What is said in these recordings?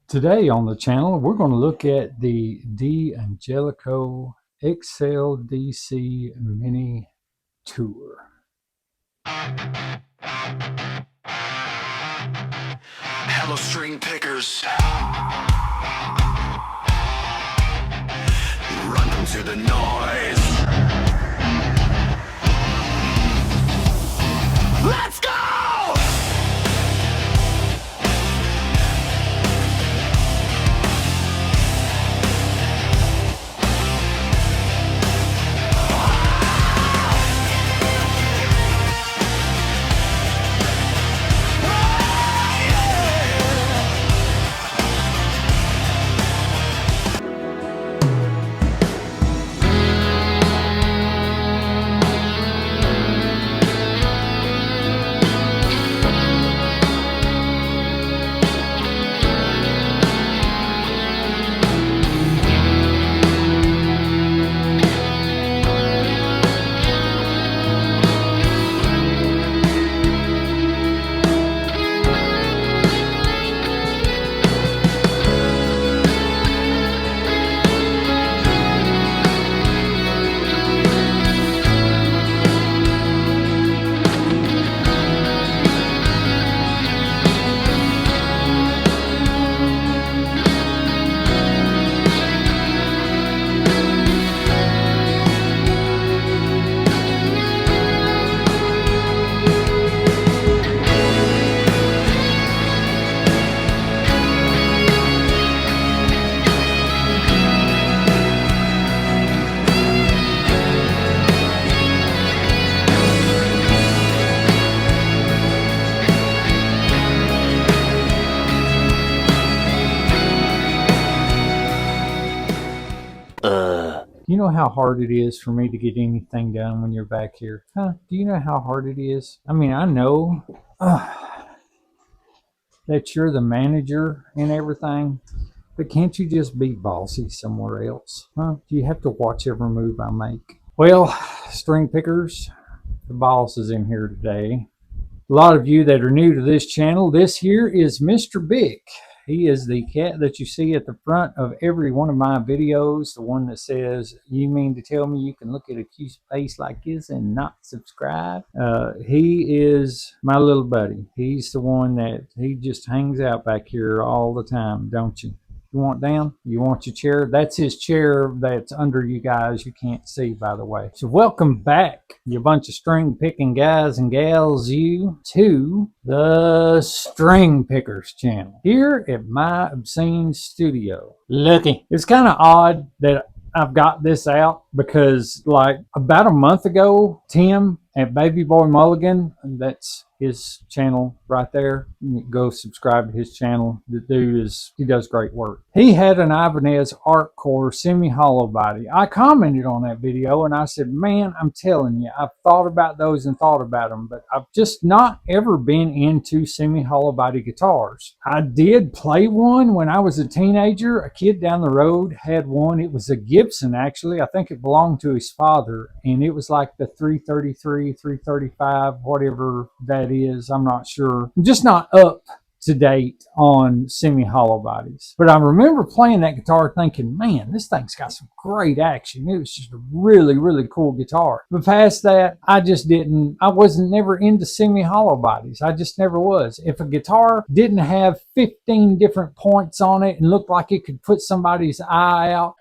Today on the channel, we're going to look at the Dangelico XLDC Mini Tour. Hello, string pickers. Run them to the noise. Let's go! You know how hard it is for me to get anything done when you're back here? Huh? Do you know how hard it is? I mean, I know that you're the manager and everything, but can't you just be bossy somewhere else? Huh? Do you have to watch every move I make? Well, string pickers, the boss is in here today. A lot of you that are new to this channel, this here is Mr. Bick. He is the cat that you see at the front of every one of my videos, the one that says, "You mean to tell me you can look at a cute face like this and not subscribe?" He is my little buddy. He's the one that he just hangs out back here all the time, don't you? You want down? You want your chair? That's his chair that's under you guys. You can't see, by the way. So welcome back, you bunch of string picking guys and gals, you, to the String Pickers channel here at my obscene studio. Looky. It's kind of odd that I've got this out because like about a month ago, Tim at Baby Boy Mulligan, that's his channel right there. Go subscribe to his channel. The dude he does great work. He had an Ibanez Art Core semi-hollow body. I commented on that video and I said, man, I'm telling you, I've thought about those and thought about them, but I've just not ever been into semi-hollow body guitars. I did play one when I was a teenager. A kid down the road had one. It was a Gibson, actually. I think it belonged to his father, and it was like the 333, 335, whatever that is. I'm not sure. I'm just not up to date on semi-hollow bodies. But I remember playing that guitar thinking, man, this thing's got some great action. It was just a really, really cool guitar. But past that, I wasn't never into semi-hollow bodies. I just never was. If a guitar didn't have 15 different points on it and looked like it could put somebody's eye out,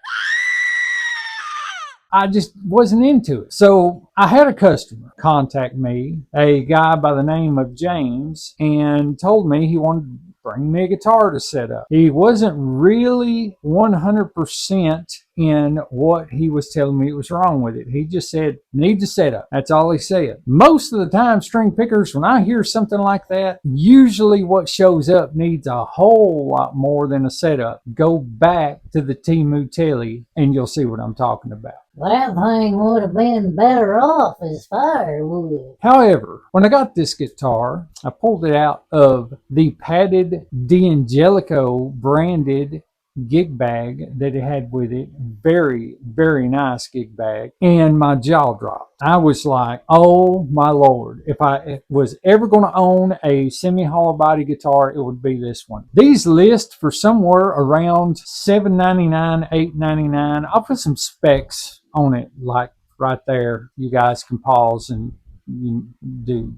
I just wasn't into it. So I had a customer contact me, a guy by the name of James, and told me he wanted to bring me a guitar to set up. He wasn't really 100% in what he was telling me was wrong with it. He just said, need to set up. That's all he said. Most of the time, string pickers, when I hear something like that, usually what shows up needs a whole lot more than a setup. Go back to the Timu Telly and you'll see what I'm talking about. That thing would have been better off as firewood. However, when I got this guitar, I pulled it out of the padded Dangelico branded gig bag that it had with it. Very, very nice gig bag. And my jaw dropped. I was like, oh my Lord. If I was ever going to own a semi-hollow body guitar, it would be this one. These list for somewhere around $7.99, $8.99. I'll put some specs on it, like right there. You guys can pause and you do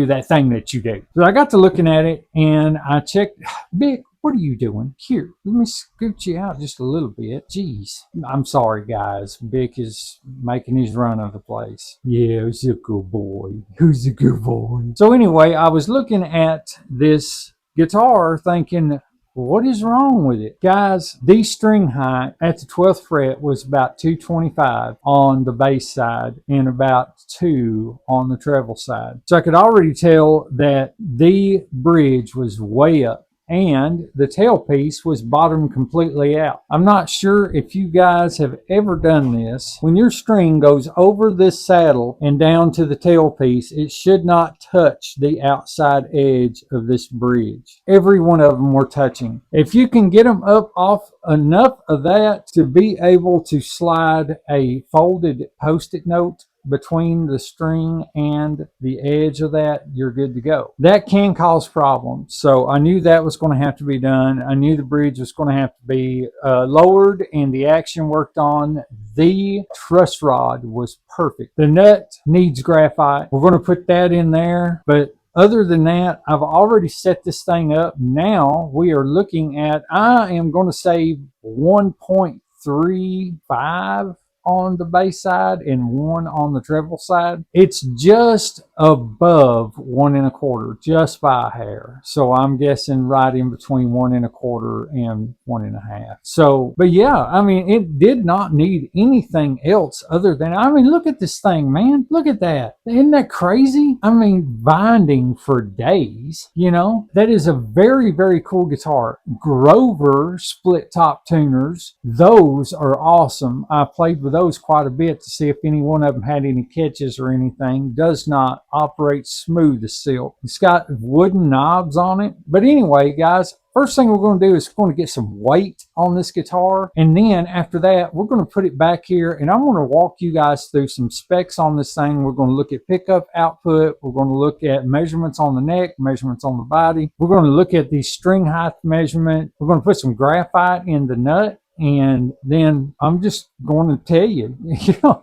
that thing that you do. So I got to looking at it and I checked. Vic, what are you doing? Here, let me scoot you out just a little bit. Jeez. I'm sorry, guys. Vic is making his run of the place. Yeah, he's a good boy. Who's a good boy? So anyway, I was looking at this guitar thinking, what is wrong with it? Guys, the string height at the 12th fret was about 225 on the bass side and about 2 on the treble side. So I could already tell that the bridge was way up and the tailpiece was bottomed completely out. I'm not sure if you guys have ever done this. When your string goes over this saddle and down to the tailpiece, it should not touch the outside edge of this bridge. Every one of them were touching. If you can get them up off enough of that to be able to slide a folded post-it note between the string and the edge of that, you're good to go. That can cause problems. So I knew that was going to have to be done. I knew the bridge was going to have to be lowered and the action worked on. The truss rod was perfect. The nut needs graphite. We're going to put that in there, but other than that, I've already set this thing up. Now we are looking at, I am going to save 1.35 on the bass side and 1 on the treble side. It's just above 1 1/4, just by a hair. So I'm guessing right in between 1 1/4 and 1 1/2. So, but yeah, I mean, it did not need anything else other than, I mean, look at this thing, man. Look at that. Isn't that crazy? I mean, binding for days, you know? That is a very, very cool guitar. Grover split top tuners, those are awesome. I played with those quite a bit to see if any one of them had any catches or anything. Does not operate smooth as silk. It's got wooden knobs on it. But anyway, guys, first thing we're going to do is we're going to get some weight on this guitar. And then after that, we're going to put it back here and I'm going to walk you guys through some specs on this thing. We're going to look at pickup output. We're going to look at measurements on the neck, measurements on the body. We're going to look at the string height measurement. We're going to put some graphite in the nut. And then I'm just going to tell you,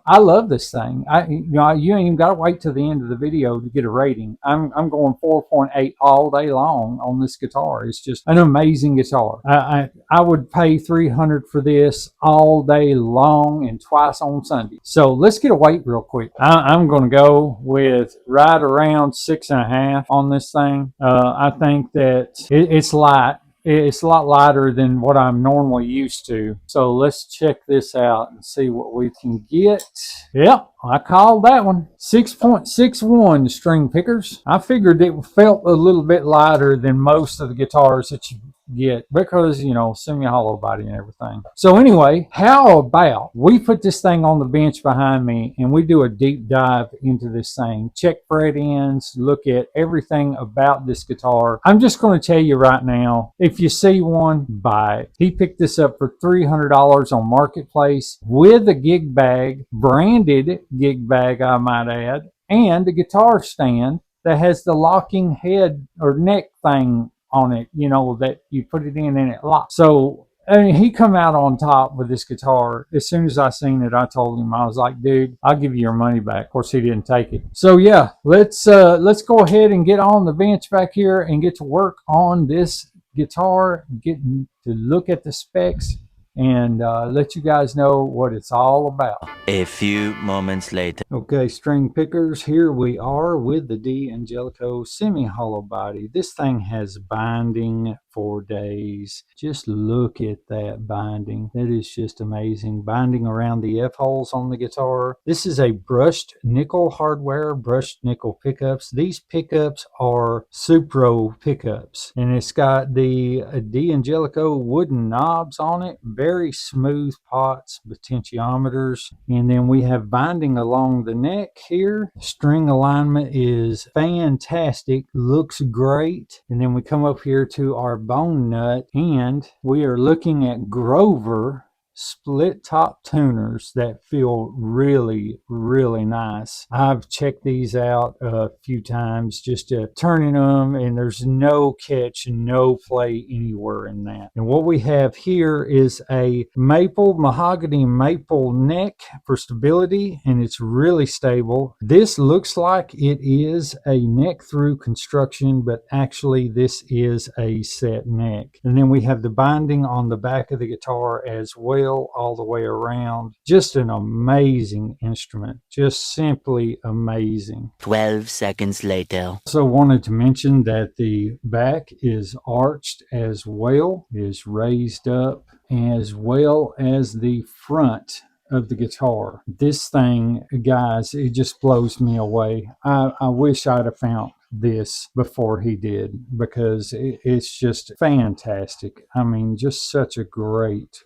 I love this thing. You ain't even got to wait till the end of the video to get a rating. I'm going 4.8 all day long on this guitar. It's just an amazing guitar. I would pay $300 for this all day long and twice on Sunday. So let's get a weight real quick. I'm going to go with right around 6.5 on this thing. I think that it's light. It's a lot lighter than what I'm normally used to. So let's check this out and see what we can get. Yep, I called that one. 6.61 string pickers. I figured it felt a little bit lighter than most of the guitars that you get because, semi-hollow body and everything. So anyway, how about we put this thing on the bench behind me and we do a deep dive into this thing. Check fret ends, look at everything about this guitar. I'm just going to tell you right now, if you see one, buy it. He picked this up for $300 on Marketplace with a gig bag, branded gig bag, I might add, and a guitar stand that has the locking head or neck thing on it, that you put it in and it locks. So he come out on top with this guitar. As soon as I seen it, I told him, I was like, dude, I'll give you your money back. Of course, he didn't take it. So yeah, let's go ahead and get on the bench back here and get to work on this guitar, getting to look at the specs and let you guys know what it's all about. A few moments later. Okay, string pickers, here we are with the Dangelico semi-hollow body. This thing has binding for days. Just look at that binding. That is just amazing. Binding around the F-holes on the guitar. This is a brushed nickel hardware, brushed nickel pickups. These pickups are Supro pickups. And it's got the Dangelico wooden knobs on it. Very smooth pots, potentiometers. And then we have binding along the neck here. String alignment is fantastic. Looks great. And then we come up here to our bone nut, and we are looking at Grover split top tuners that feel really, really nice. I've checked these out a few times just turning them, and there's no catch, no play anywhere in that. And what we have here is a mahogany maple neck for stability, and it's really stable. This looks like it is a neck through construction, but actually this is a set neck. And then we have the binding on the back of the guitar as well, all the way around. Just an amazing instrument, just simply amazing. 12 seconds later. Also wanted to mention that the back is arched as well, is raised up, as well as the front of the guitar. This thing, guys, it just blows me away. I wish I'd have found this before he did, because it's just fantastic. I mean, just such a great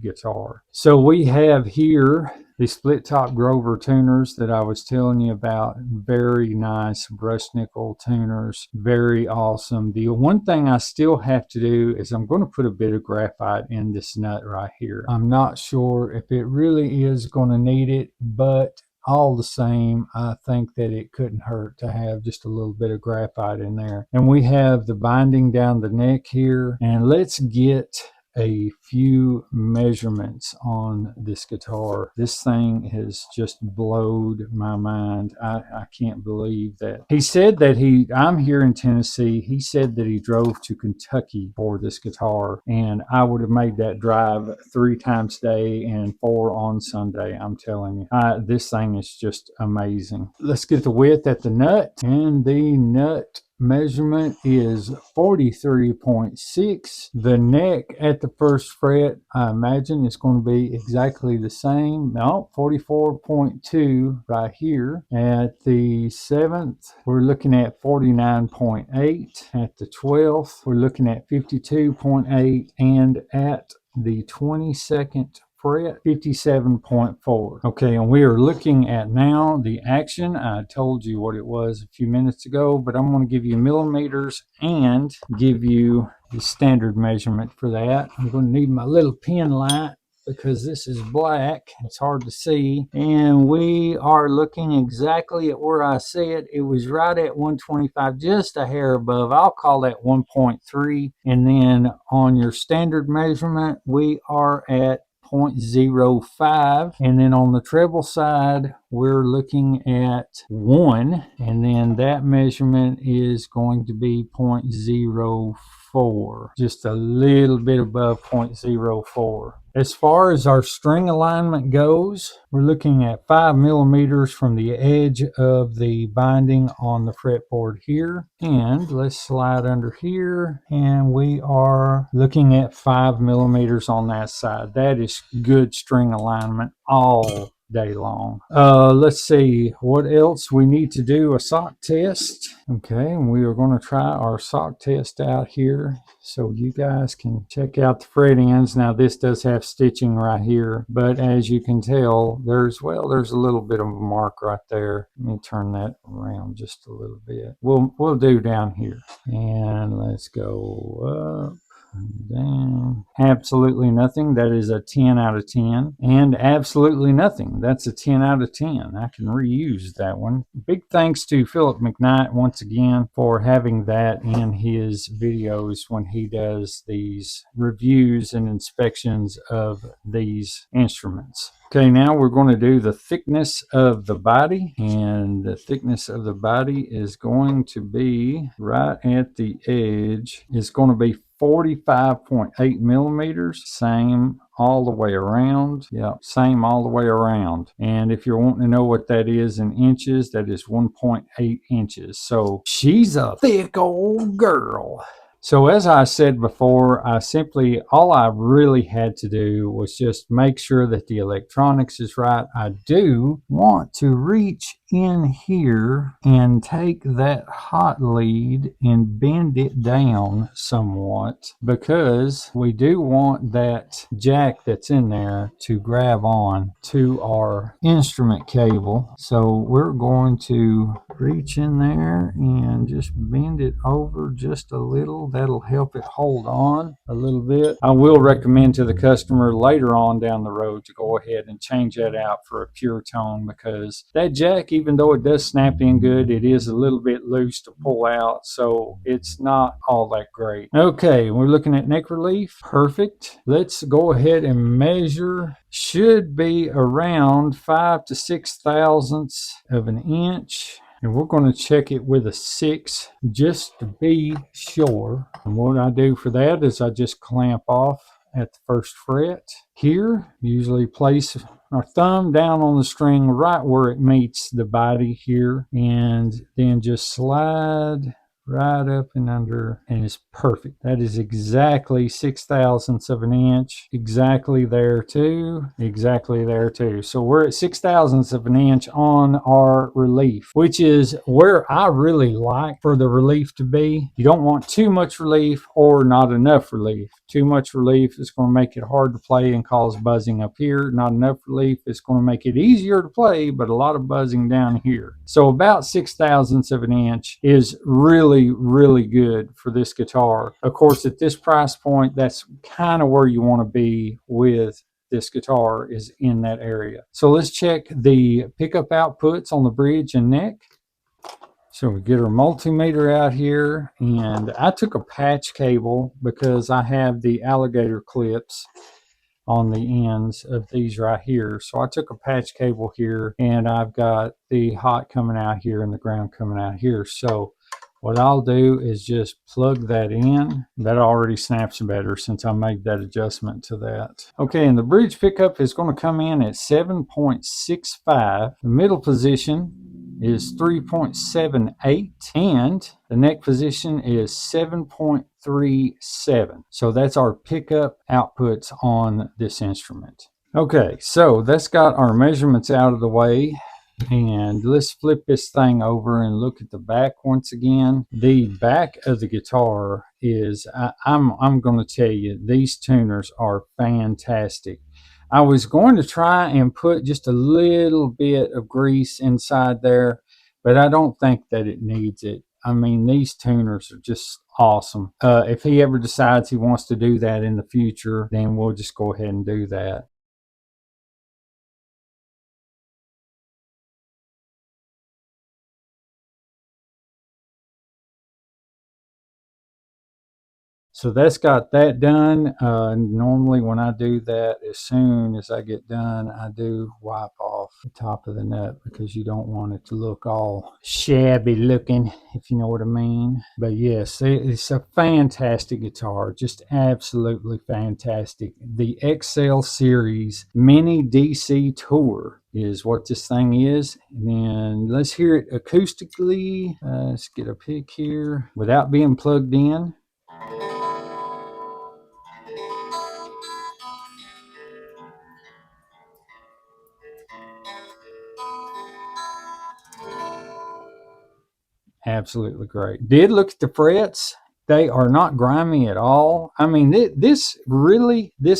guitar. So we have here the split top Grover tuners that I was telling you about. Very nice brushed nickel tuners, very awesome. The one thing I still have to do is I'm going to put a bit of graphite in this nut right here. I'm not sure if it really is going to need it, but all the same, I think that it couldn't hurt to have just a little bit of graphite in there. And we have the binding down the neck here. And let's get a few measurements on this guitar. This thing has just blowed my mind. I can't believe that. He said that I'm here in Tennessee. He said that he drove to Kentucky for this guitar, and I would have made that drive 3 times a day and 4 on Sunday. I'm telling you, this thing is just amazing. Let's get the width at the nut, and the nut measurement is 43.6. The neck at the first fret, I imagine it's going to be exactly the same. No, 44.2 right here. At the 7th, we're looking at 49.8. At the 12th, we're looking at 52.8. And at the 22nd fret, 57.4. Okay, and we are looking at now the action. I told you what it was a few minutes ago, but I'm going to give you millimeters and give you the standard measurement for that. I'm going to need my little pen light because this is black. It's hard to see. And we are looking exactly at where I said it was, right at 125, just a hair above. I'll call that 1.3. And then on your standard measurement, we are at 0.05, and then on the treble side we're looking at 1, and then that measurement is going to be 0.04, just a little bit above 0.04. As far as our string alignment goes, we're looking at 5 millimeters from the edge of the binding on the fretboard here. And let's slide under here, and we are looking at 5 millimeters on that side. That is good string alignment all day long. Let's see what else we need to do. A sock test. Okay, and we are going to try our sock test out here so you guys can check out the fret ends. Now this does have stitching right here, but as you can tell, there's a little bit of a mark right there. Let me turn that around just a little bit. We'll do down here, and let's go up, down. Absolutely nothing. That is a 10 out of 10. And absolutely nothing. That's a 10 out of 10. I can reuse that one. Big thanks to Philip McKnight once again for having that in his videos when he does these reviews and inspections of these instruments. Okay, now we're going to do the thickness of the body, and the thickness of the body is going to be right at the edge. It's going to be 45.8 millimeters, same all the way around. Yep, same all the way around. And if you're wanting to know what that is in inches, that is 1.8 inches. So she's a thick old girl. So as I said before, all I really had to do was just make sure that the electronics is right. I do want to reach in here and take that hot lead and bend it down somewhat, because we do want that jack that's in there to grab on to our instrument cable. So we're going to reach in there and just bend it over just a little. That'll help it hold on a little bit. I will recommend to the customer later on down the road to go ahead and change that out for a pure tone, because that jack, even though it does snap in good, it is a little bit loose to pull out, so it's not all that great. Okay, we're looking at neck relief. Perfect. Let's go ahead and measure. Should be around 5 to 6 thousandths of an inch. And we're going to check it with a 6 just to be sure. And what I do for that is I just clamp off at the first fret here. Usually place our thumb down on the string right where it meets the body here, and then just slide right up and under, and it's perfect. That is exactly 6 thousandths of an inch. Exactly there too. Exactly there too. So we're at 6 thousandths of an inch on our relief, which is where I really like for the relief to be. You don't want too much relief or not enough relief. Too much relief is going to make it hard to play and cause buzzing up here. Not enough relief is going to make it easier to play, but a lot of buzzing down here. So about 6 thousandths of an inch is really, really good for this guitar. Of course, at this price point, that's kind of where you want to be with this guitar, is in that area. So let's check the pickup outputs on the bridge and neck. So we get our multimeter out here, and I took a patch cable because I have the alligator clips on the ends of these right here. So I took a patch cable here, and I've got the hot coming out here and the ground coming out here. So what I'll do is just plug that in. That already snaps better since I made that adjustment to that. Okay, and the bridge pickup is going to come in at 7.65. The middle position is 3.78, and the neck position is 7.37. So that's our pickup outputs on this instrument. Okay, so that's got our measurements out of the way. And let's flip this thing over and look at the back once again. The back of the guitar is, I'm going to tell you, these tuners are fantastic. I was going to try and put just a little bit of grease inside there, but I don't think that it needs it. I mean, these tuners are just awesome. If he ever decides he wants to do that in the future, then we'll just go ahead and do that. So that's got that done. Normally when I do that, as soon as I get done, I do wipe off the top of the nut, because you don't want it to look all shabby looking, if you know what I mean. But yes, it's a fantastic guitar, just absolutely fantastic. The XL Series Mini DC Tour is what this thing is. And then let's hear it acoustically. Let's get a pick here without being plugged in. Absolutely great. Did look at the frets. They are not grimy at all. I mean, this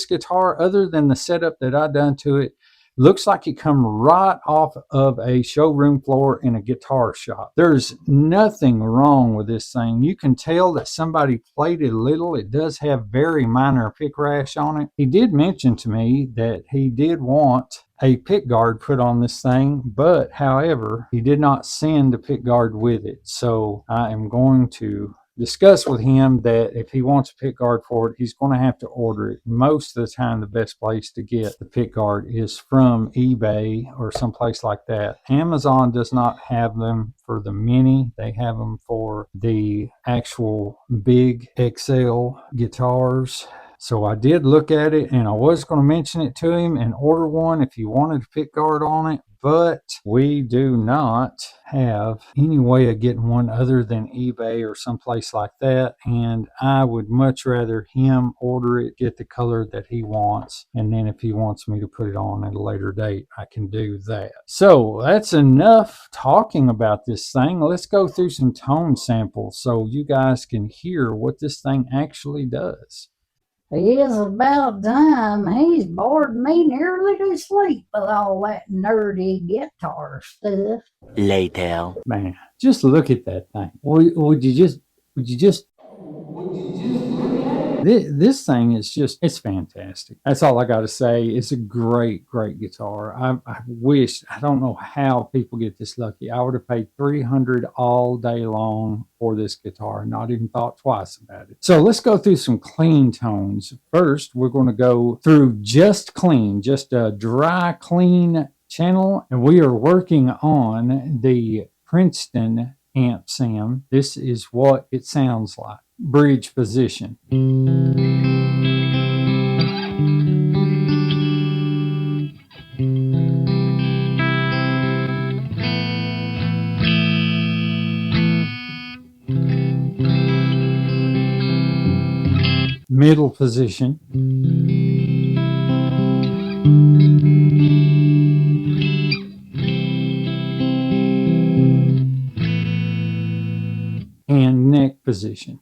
guitar, other than the setup that I done to it, looks like it come right off of a showroom floor in a guitar shop. There's nothing wrong with this thing. You can tell that somebody played it a little. It does have very minor pick rash on it. He did mention to me that he did want a pick guard put on this thing, but however, he did not send a pick guard with it. So I am going to discuss with him that if he wants a pick guard for it, he's going to have to order it. Most of the time, the best place to get the pick guard is from eBay or someplace like that. Amazon does not have them for the Mini. They have them for the actual big XL guitars. So I did look at it, and I was going to mention it to him and order one if he wanted a pick guard on it, but we do not have any way of getting one other than eBay or someplace like that, and I would much rather him order it, get the color that he wants, and then if he wants me to put it on at a later date, I can do that. So that's enough talking about this thing. Let's go through some tone samples so you guys can hear what this thing actually does. It's about time. He's bored me nearly to sleep with all that nerdy guitar stuff. Later. Man, just look at that thing. Would you just this thing is just, it's fantastic. That's all I got to say. It's a great guitar. I wish, I don't know how people get this lucky. I would have paid $300 all day long for this guitar, not even thought twice about it. So let's go through some clean tones. First, we're going to go through just clean, just a dry, clean channel, and we are working on the Princeton amp Sam. This is what it sounds like. Bridge position. Middle position. And neck position.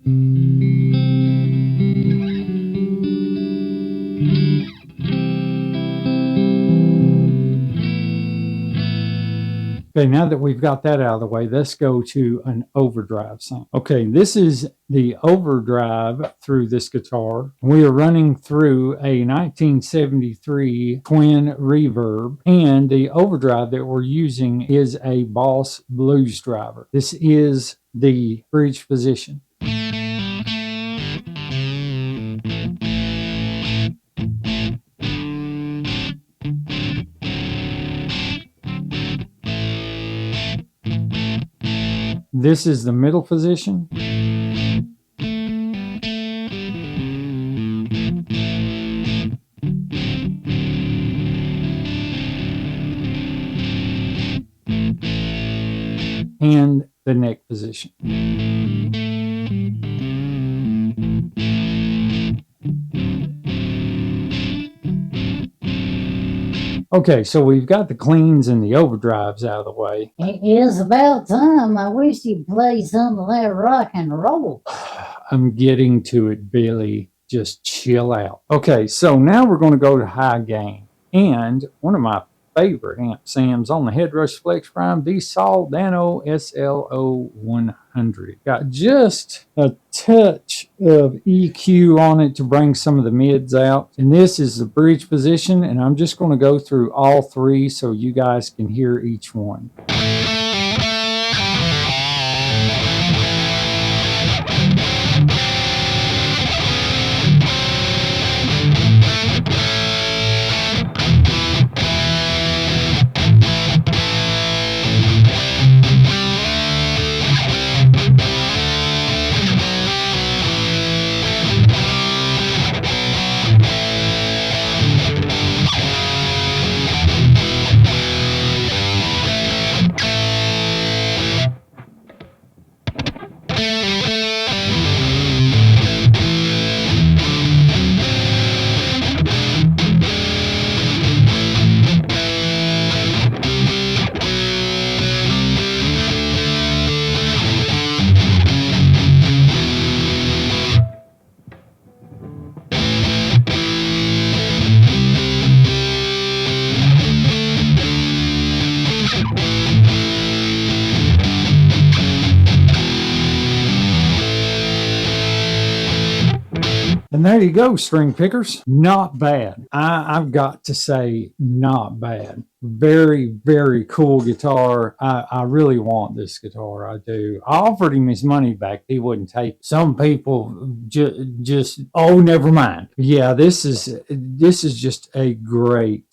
Okay, now that we've got that out of the way, let's go to an overdrive sound. Okay, this is the overdrive through this guitar. We are running through a 1973 twin reverb, and the overdrive that we're using is a Boss Blues driver. This is the bridge position. This is the middle position. And the neck position. Okay, so we've got the cleans and the overdrives out of the way. It is about time. I wish you'd play some of that rock and roll. I'm getting to it, Billy. Just chill out. Okay, so now we're going to go to high gain. And one of my favorite amp Sam's on the Headrush Flex Prime, the Sol Dano SLO 100. Got just a touch of EQ on it to bring some of the mids out. And this is the bridge position, and I'm just going to go through all three so you guys can hear each one. And there you go, string pickers. Not bad. I've got to say, not bad. Very cool guitar. I really want this guitar. I do. I offered him his money back. He wouldn't take it. Some people just oh, never mind. Yeah, this is just a great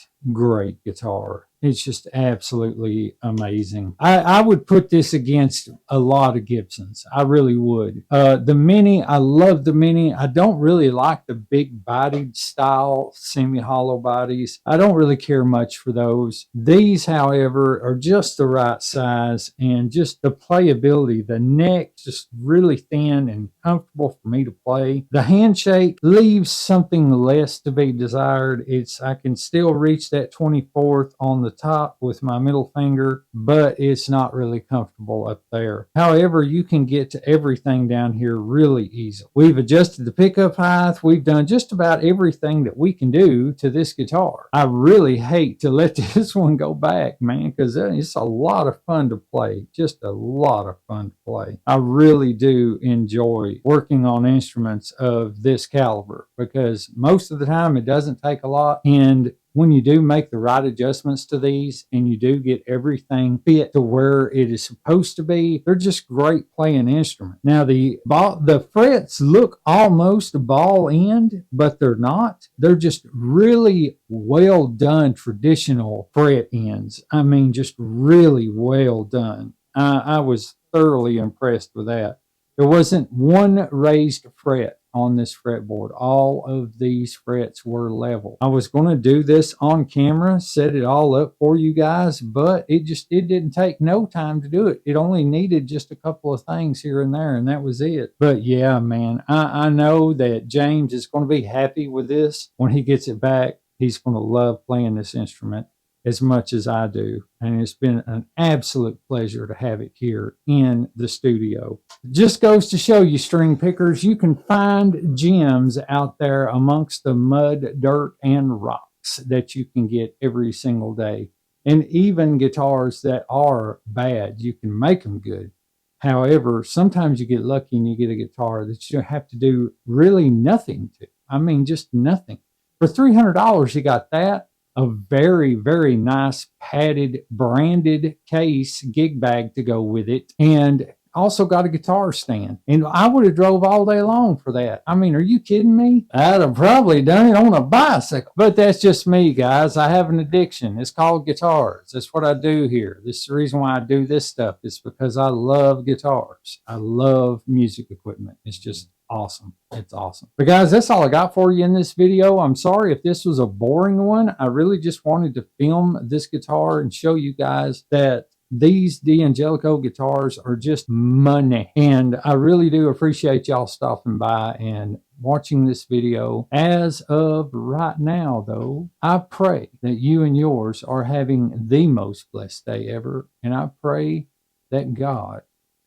guitar. It's just absolutely amazing. I would put this against a lot of Gibsons. I really would. The Mini, I love the Mini. I don't really like the big bodied style semi-hollow bodies. I don't really care much for those. These, however, are just the right size, and just the playability. The neck just really thin and comfortable for me to play. The handshake leaves something less to be desired. I can still reach that 24th on the top with my middle finger, but it's not really comfortable up there. However, you can get to everything down here really easily. We've adjusted the pickup height. We've done just about everything that we can do to this guitar. I really hate to let this one go back, man, because it's a lot of fun to play. Just a lot of fun to play. I really do enjoy working on instruments of this caliber, because most of the time it doesn't take a lot, and when you do make the right adjustments to these and you do get everything fit to where it is supposed to be, they're just great playing instruments. Now the frets look almost ball end, but they're not. They're just really well done traditional fret ends. I mean, just really well done. I was thoroughly impressed with that. There wasn't one raised fret on this fretboard. All of these frets were level. I was going to do this on camera, set it all up for you guys, but it didn't take no time to do it. It only needed just a couple of things here and there, and that was it. But yeah, man, I know that James is going to be happy with this when he gets it back. He's going to love playing this instrument as much as I do. And it's been an absolute pleasure to have it here in the studio. Just goes to show you, string pickers, you can find gems out there amongst the mud, dirt, and rocks that you can get every single day. And even guitars that are bad, you can make them good. However, sometimes you get lucky and you get a guitar that you have to do really nothing to. I mean, just nothing. For $300, you got that, a very, very nice padded, branded case gig bag to go with it, and also got a guitar stand. And I would have drove all day long for that. I mean, are you kidding me? I'd have probably done it on a bicycle. But that's just me, guys. I have an addiction. It's called guitars. That's what I do here. This is the reason why I do this stuff. It's because I love guitars. I love music equipment. It's just awesome. It's awesome. But guys, that's all I got for you in this video. I'm sorry if this was a boring one. I really just wanted to film this guitar and show you guys that these Dangelico guitars are just money. And I really do appreciate y'all stopping by and watching this video. As of right now, though, I pray that you and yours are having the most blessed day ever. And I pray that God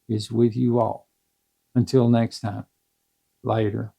is with you all. Until next time. Later.